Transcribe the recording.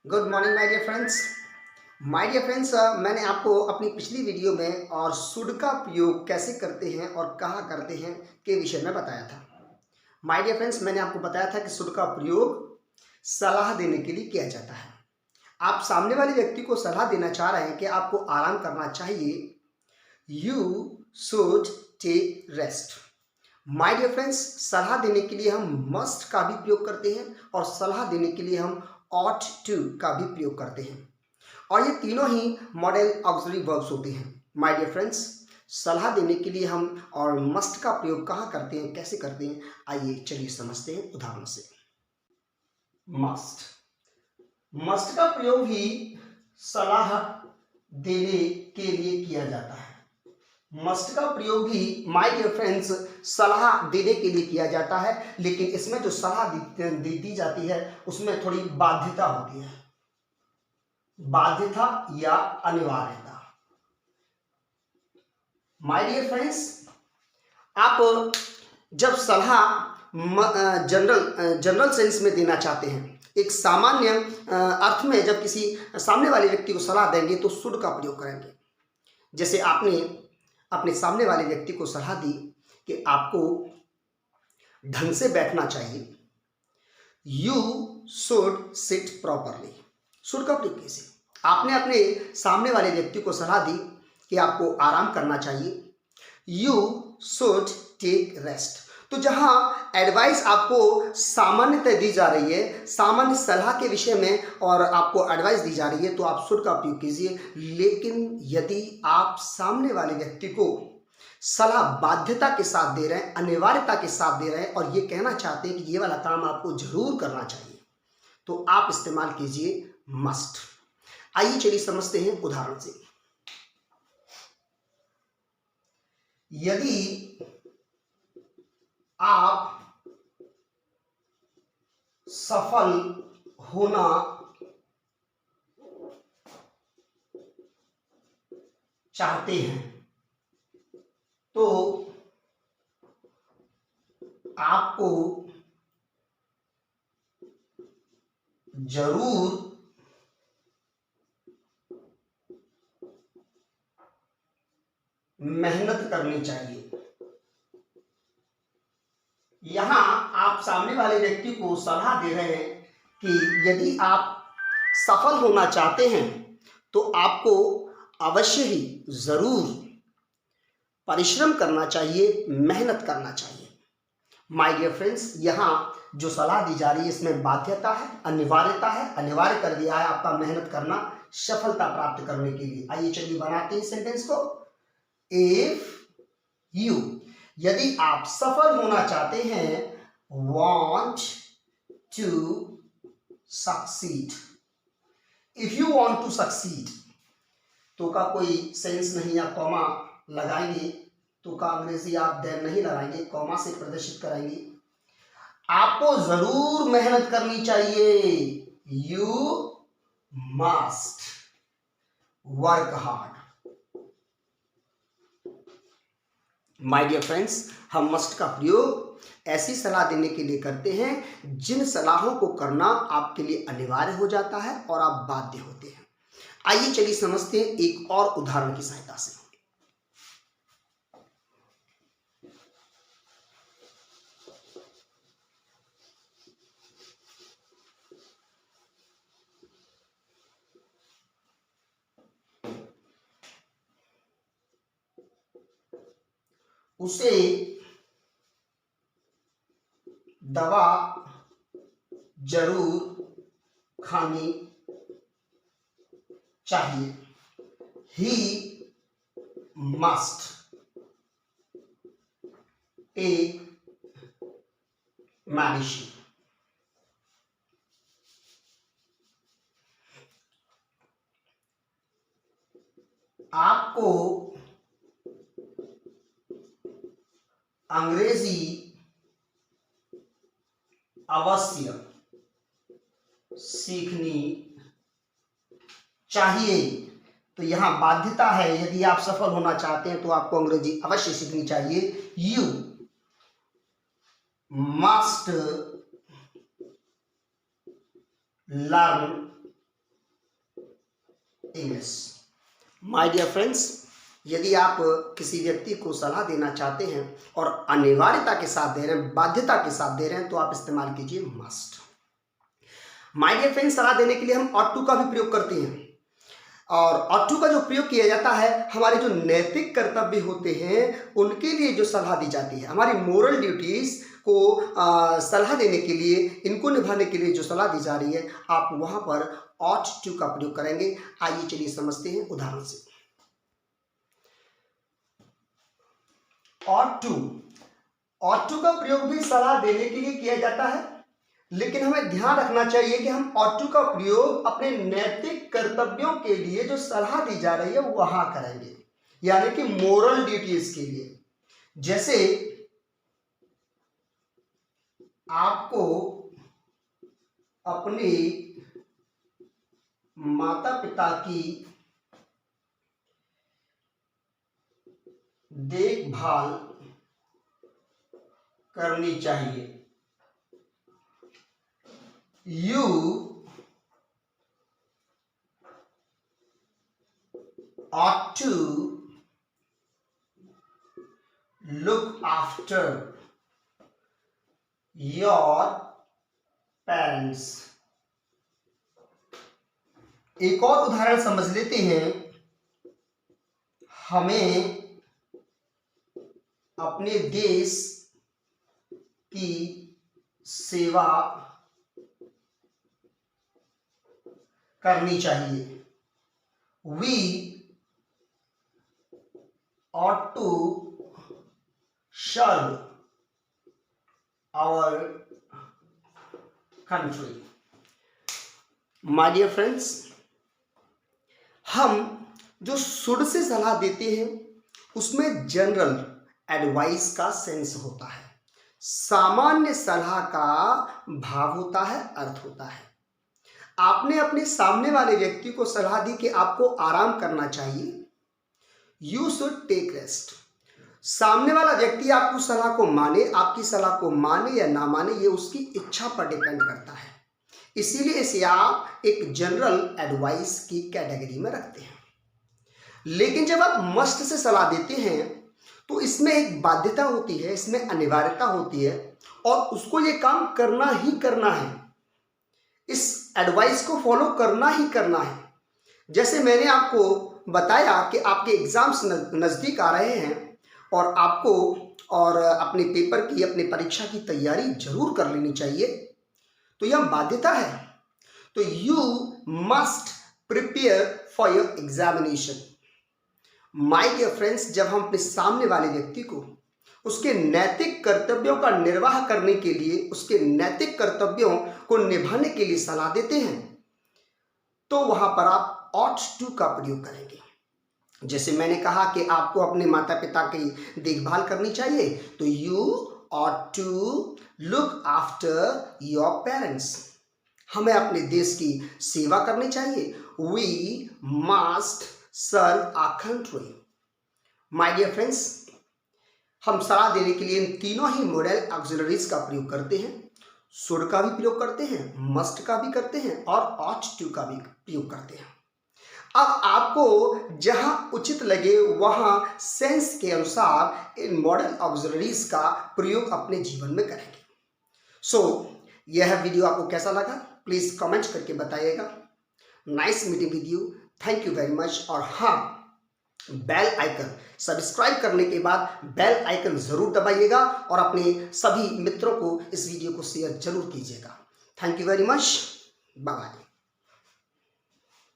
Good morning my dear friends. मैंने आपको अपनी पिछली वीडियो में और शुड का प्रयोग कैसे करते हैं और कहाँ करते हैं के विषय में बताया था। माय डियर फ्रेंड्स, मैंने आपको बताया था कि शुड का प्रयोग सलाह देने के लिए किया जाता है। आप सामने वाले व्यक्ति को सलाह देना चाह रहे हैं कि आपको आराम करना चाहिए, you should take rest. My dear friends, सलाह देने के लिए हम मस्ट का भी प्रयोग करते हैं और सलाह देने के लिए हम ऑट टू का भी प्रयोग करते हैं, और ये तीनों ही मॉडल ऑक्सिलरी वर्ब्स होते हैं। माय डियर फ्रेंड्स, सलाह देने के लिए हम और मस्ट का प्रयोग कहाँ करते हैं, कैसे करते हैं, आइए चलिए समझते हैं उदाहरण से। मस्ट मस्ट का प्रयोग भी सलाह देने के लिए किया जाता है। मस्ट का प्रयोग भी माय डियर फ्रेंड्स सलाह देने के लिए किया जाता है, लेकिन इसमें जो सलाह दी जाती है उसमें थोड़ी बाध्यता होती है, बाध्यता या अनिवार्यता। माय डियर फ्रेंड्स, आप जब सलाह जनरल सेंस में देना चाहते हैं, एक सामान्य अर्थ में जब किसी सामने वाले व्यक्ति को सलाह देंगे तो शुड का प्रयोग करेंगे। जैसे आपने अपने सामने वाले व्यक्ति को सलाह दी कि आपको ढंग से बैठना चाहिए, you should seat properly. Should का प्रयोग कैसे? आपने अपने सामने वाले व्यक्ति को सलाह दी कि आपको आराम करना चाहिए, यू शुड टेक रेस्ट। तो जहां एडवाइस आपको सामान्यतः दी जा रही है, सामान्य सलाह के विषय में और आपको एडवाइस दी जा रही है, तो आप शुड का प्रयोग कीजिए। लेकिन यदि आप सामने वाले व्यक्ति को सलाह बाध्यता के साथ दे रहे हैं, अनिवार्यता के साथ दे रहे हैं और ये कहना चाहते हैं कि ये वाला काम आपको जरूर करना चाहिए, तो आप इस्तेमाल कीजिए मस्ट। आइए चलिए समझते हैं उदाहरण से। यदि आप सफल होना चाहते हैं तो आपको जरूर मेहनत करनी चाहिए। यहां आप सामने वाले व्यक्ति को सलाह दे रहे हैं कि यदि आप सफल होना चाहते हैं तो आपको अवश्य ही जरूर परिश्रम करना चाहिए, मेहनत करना चाहिए। माय डियर फ्रेंड्स, यहां जो सलाह दी जा रही है इसमें बाध्यता है, अनिवार्यता है, अनिवार्य कर दिया है आपका मेहनत करना सफलता प्राप्त करने के लिए। आइए चलिए बनाते हैं सेंटेंस को। इफ यू, यदि आप सफल होना चाहते हैं, want to succeed। if you want to succeed, तो का कोई सेंस नहीं, या कॉमा लगाएंगे तो का अंग्रेजी आप देर नहीं लगाएंगे, कॉमा से प्रदर्शित कराएंगे। आपको जरूर मेहनत करनी चाहिए, you must work hard. My dear friends, हम मस्ट का प्रयोग ऐसी सलाह देने के लिए करते हैं जिन सलाहों को करना आपके लिए अनिवार्य हो जाता है और आप बाध्य होते हैं। आइए चलिए समझते हैं एक और उदाहरण की सहायता से। उसे दवा जरूर खानी चाहिए, ही मस्ट टेक मेडिसिन। आपको अंग्रेजी अवश्य सीखनी चाहिए। तो यहां बाध्यता है, यदि आप सफल होना चाहते हैं तो आपको अंग्रेजी अवश्य सीखनी चाहिए, you must learn English. My dear friends, यदि आप किसी व्यक्ति को सलाह देना चाहते हैं और अनिवार्यता के साथ दे रहे हैं, बाध्यता के साथ दे रहे हैं, तो आप इस्तेमाल कीजिए मस्ट। माय डियर फ्रेंड्स, सलाह देने के लिए हम ought to का भी प्रयोग करते हैं, और ought to का जो प्रयोग किया जाता है हमारे जो नैतिक कर्तव्य होते हैं उनके लिए जो सलाह दी जाती है, हमारी मोरल ड्यूटीज को सलाह देने के लिए, इनको निभाने के लिए जो सलाह दी जा रही है, आप वहां पर ought to का प्रयोग करेंगे। आइए चलिए समझते हैं उदाहरण से। ought to का प्रयोग भी सलाह देने के लिए किया जाता है, लेकिन हमें ध्यान रखना चाहिए कि हम ought to का प्रयोग अपने नैतिक कर्तव्यों के लिए जो सलाह दी जा रही है वहां करेंगे, यानी कि मोरल ड्यूटीज के लिए। जैसे आपको अपने माता पिता की देखभाल करनी चाहिए। You ought to look after your parents। एक और उदाहरण समझ लेते हैं। हमें अपने देश की सेवा करनी चाहिए। We ought to serve our country। My dear friends, हम जो शुड से सलाह देते हैं उसमें जनरल एडवाइस का सेंस होता है, सामान्य सलाह का भाव होता है, अर्थ होता है। आपने अपने सामने वाले व्यक्ति को सलाह दी कि आपको आराम करना चाहिए, यू शुड टेक रेस्ट। सामने वाला व्यक्ति आपकी सलाह को माने या ना माने, ये उसकी इच्छा पर डिपेंड करता है, इसीलिए इसे आप एक जनरल एडवाइस की कैटेगरी में रखते हैं। लेकिन जब आप मस्ट से सलाह देते हैं तो इसमें एक बाध्यता होती है, इसमें अनिवार्यता होती है, और उसको ये काम करना ही करना है, इस एडवाइस को फॉलो करना ही करना है। जैसे मैंने आपको बताया कि आपके एग्जाम्स नज़दीक आ रहे हैं और आपको और अपने पेपर की, अपने परीक्षा की तैयारी जरूर कर लेनी चाहिए, तो यह बाध्यता है। तो you must prepare for your examination. My dear friends, जब हम अपने सामने वाले व्यक्ति को उसके नैतिक कर्तव्यों का निर्वाह करने के लिए, उसके नैतिक कर्तव्यों को निभाने के लिए सलाह देते हैं, तो वहां पर आप ought to का प्रयोग करेंगे। जैसे मैंने कहा कि आपको अपने माता पिता की देखभाल करनी चाहिए, तो you ought to look after your parents। हमें अपने देश की सेवा करनी चाहिए, we must serve our country। My dear friends, हम सलाह देने के लिए इन तीनों ही मॉडल ऑक्सिलरीज का प्रयोग करते हैं, शुड का भी प्रयोग करते हैं, मस्ट का भी करते हैं, और ought to का भी प्रयोग करते हैं। अब आपको जहां उचित लगे वहां सेंस के अनुसार इन मॉडल ऑक्सिलरीज का प्रयोग अपने जीवन में करेंगे। सो यह वीडियो आपको कैसा लगा प्लीज कमेंट करके बताइएगा। Nice meeting with you, thank you very much. और हाँ, बेल आइकन सब्सक्राइब करने के बाद बेल आइकन जरूर दबाइएगा और अपने सभी मित्रों को इस वीडियो को शेयर जरूर कीजिएगा। Thank you very much, bye bye.